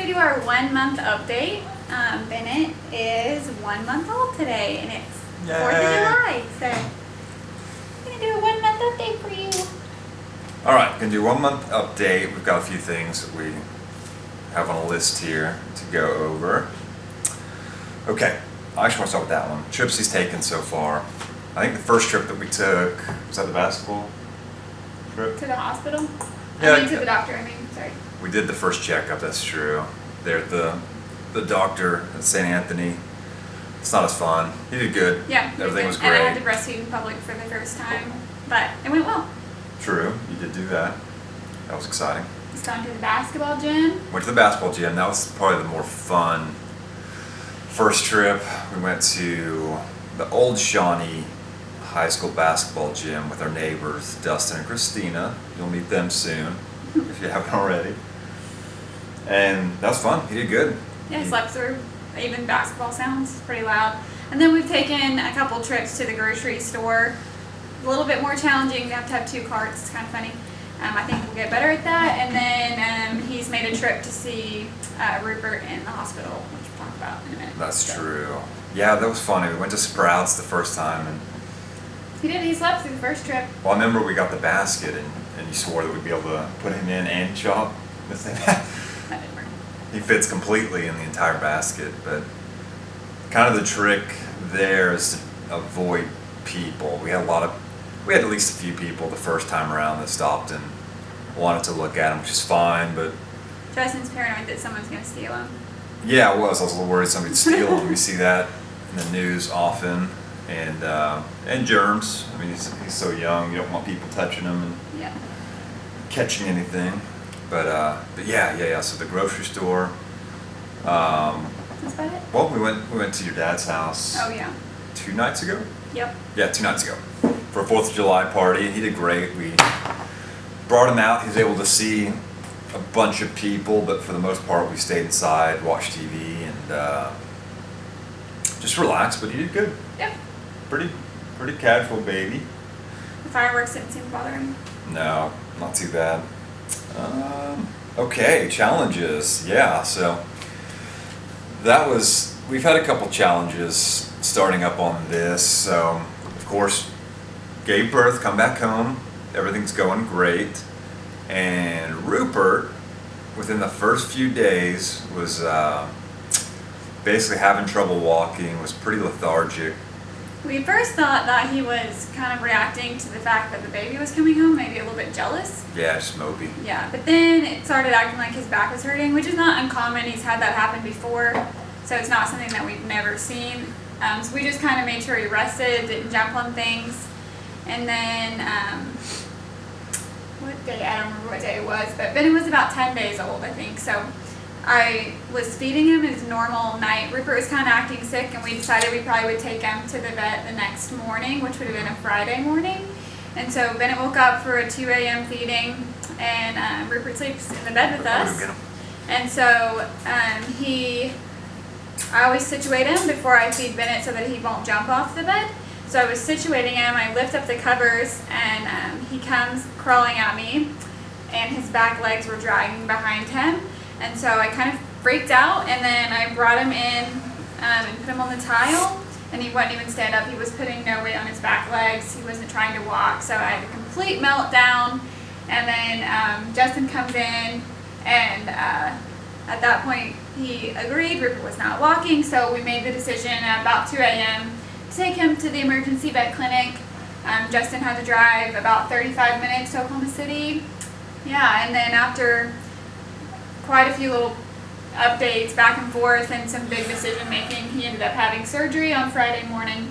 do our 1 month update. Bennett is 1 month old today, and it's 4th of July, so I'm gonna do a 1 month update for you. All right, gonna do 1 month update. We've got a few things that we have on a list here to go over. Okay, I actually want to start with that one. Trips he's taken so far. I think the first trip that we took, was that the basketball trip? To the hospital? Yeah, I mean, to the doctor, sorry. We did the first checkup, that's true. There at the doctor at St. Anthony. It's not as fun. He did good. Yeah. Everything was great. And I had to breastfeed in public for the first time, but it went well. True, you did do that. That was exciting. Just gone to the basketball gym. Went to the basketball gym. That was probably the more fun first trip. We went to the old Shawnee High School basketball gym with our neighbors, Dustin and Christina. You'll meet them soon if you haven't already. And that was fun. He did good. Yeah, slept through. Even basketball sounds pretty loud. And then we've taken a couple trips to the grocery store. A little bit more challenging. We have to have 2 carts. It's kind of funny. I think we'll get better at that. And then he's made a trip to see Rupert in the hospital, which we'll talk about in a minute. That's true. Yeah, that was funny. We went to Sprouts the first time, and he did. He slept through the first trip. well, I remember we got the basket, and you swore that we'd be able to put him in and shop. This thing. That didn't work. He fits completely in the entire basket, but kind of the trick there is to avoid people. We had at least a few people the first time around that stopped and wanted to look at him, which is fine, but Justin's paranoid that someone's going to steal him. yeah, I was a little worried somebody'd steal him. We see that in the news often, and germs. I mean, he's so young, you don't want people touching him and Yeah. catching anything. But yeah. So the grocery store. That's about it? Well, we went to your dad's house. Oh, yeah. 2 nights ago. Yep. Yeah, 2 nights ago for a 4th of July party, and he did great. We brought him out. He was able to see a bunch of people, but for the most part, we stayed inside, watched TV, and just relaxed. But he did good. Yep. Pretty casual baby. The fireworks didn't seem to bother him. No, not too bad. Okay, challenges. Yeah, so we've had a couple challenges starting up on this. So, of course, gave birth, come back home, everything's going great. And Rupert, within the first few days, was basically having trouble walking, was pretty lethargic. We first thought that he was kind of reacting to the fact that the baby was coming home, maybe a little bit jealous. Yeah, just mopey. Yeah, but then it started acting like his back was hurting, which is not uncommon. He's had that happen before, so it's not something that we've never seen. So we just kind of made sure he rested, didn't jump on things. And then, what day? I don't remember what day it was, but Bennet was about 10 days old, I think. So I was feeding him his normal night. Rupert was kind of acting sick, and we decided we probably would take him to the vet the next morning, which would have been a Friday morning. And so Bennet woke up for a 2 a.m. feeding, and Rupert sleeps in the bed with us. And so I always situate him before I feed Bennet so that he won't jump off the bed. So I was situating him, I lift up the covers, and he comes crawling at me, and his back legs were dragging behind him. And so I kind of freaked out, and then I brought him in and put him on the tile, and he wouldn't even stand up. He was putting no weight on his back legs. He wasn't trying to walk, so I had a complete meltdown. And then Justin comes in, and at that point he agreed. Rupert was not walking, so we made the decision at about 2 a.m. to take him to the emergency vet clinic. Justin had to drive about 35 minutes to Oklahoma City. Yeah, and then after quite a few little updates back and forth and some big decision making, he ended up having surgery on Friday morning,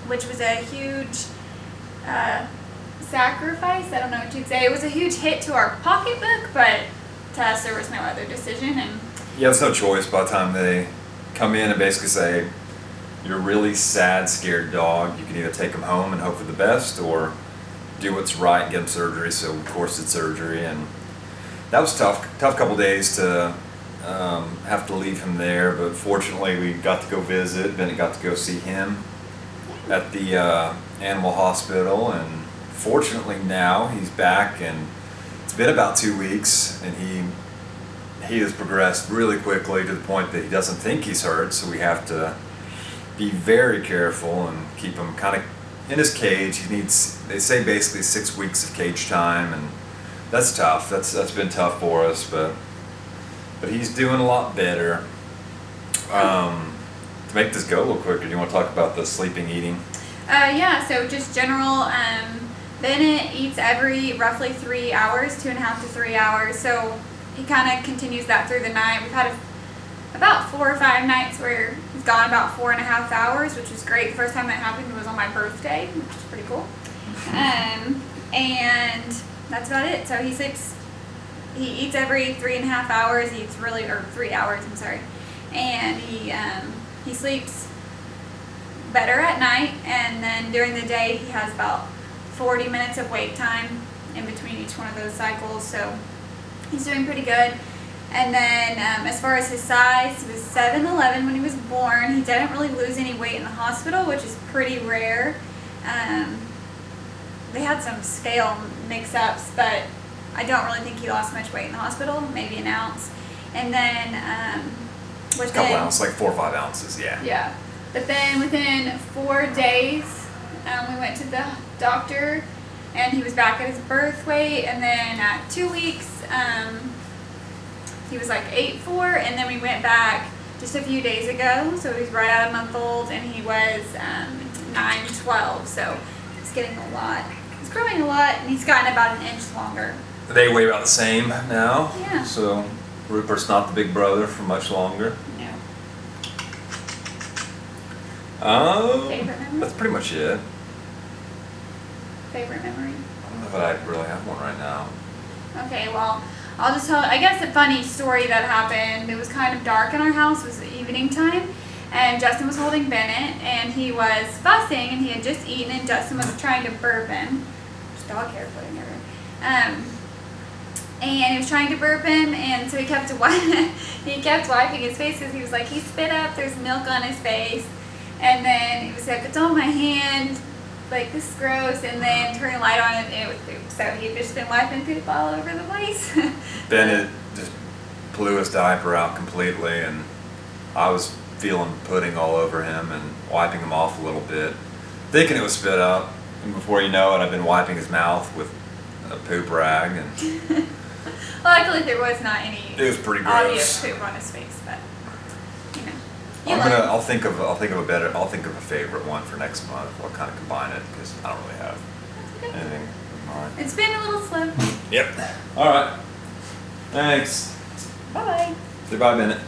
which was a huge sacrifice. I don't know what you'd say. It was a huge hit to our pocketbook, but to us there was no other decision. And Yeah, it's no choice by the time they come in and basically say, you're a really sad, scared dog. You can either take him home and hope for the best, or do what's right and get him surgery. So of course did surgery, and that was tough couple days to have to leave him there, but fortunately we got to go visit. Bennet got to go see him at the animal hospital, and fortunately now he's back, and it's been about 2 weeks, and he has progressed really quickly to the point that he doesn't think he's hurt, so we have to be very careful and keep him kind of in his cage. He needs, they say, basically 6 weeks of cage time, and that's tough. That's been tough for us, but he's doing a lot better. To make this go a little quicker, do you want to talk about the sleeping, eating? Yeah, so just general, Bennett eats every roughly 3 hours, 2.5 to 3 hours, so he kind of continues that through the night. We've had about 4 or 5 nights where he's gone about 4.5 hours, which was great. The first time that happened was on my birthday, which is pretty cool. And that's about it. So he eats every 3.5 hours, he eats or 3 hours, I'm sorry. And he sleeps better at night, and then during the day he has about 40 minutes of wake time in between each one of those cycles, so he's doing pretty good. And then as far as his size, he was 7'11" when he was born. He didn't really lose any weight in the hospital, which is pretty rare. They had some scale mix-ups, but I don't really think he lost much weight in the hospital, maybe an ounce. And then A couple ounces, like 4 or 5 ounces, yeah. Yeah. But then within 4 days, we went to the doctor, and he was back at his birth weight. And then at 2 weeks, he was like 8'4", and then we went back just a few days ago, so he's right at a month old, and he was 9'12". So he's getting a lot. He's growing a lot, and he's gotten about an inch longer. They weigh about the same now. Yeah. So Rupert's not the big brother for much longer. No. Favorite memory? That's pretty much it. Favorite memory? I don't know if I really have one right now. Okay, well, I'll just tell, I guess, a funny story that happened. It was kind of dark in our house. It was evening time, and Justin was holding Bennett, and he was fussing, and he had just eaten, and Justin was trying to burp him. There's dog hair floating everywhere. And he was trying to burp him, and so he kept wiping his face because he was like, he spit up, there's milk on his face. And then he was like, it's on my hand, like, this is gross, and then turned the light on, and it was poop. So he'd just been wiping poop all over the place. Bennet just blew his diaper out completely, and I was feeling pudding all over him and wiping him off a little bit, thinking it was spit up. And before you know it, I've been wiping his mouth with a poop rag. And luckily, there was not any it was pretty obvious gross. poop on his face, but you know. I'll think of a favorite one for next month. I'll kind of combine it because I don't really have anything in mind. It's been a little slow. Yep. All right. Thanks. Bye bye. Say bye, Bennet.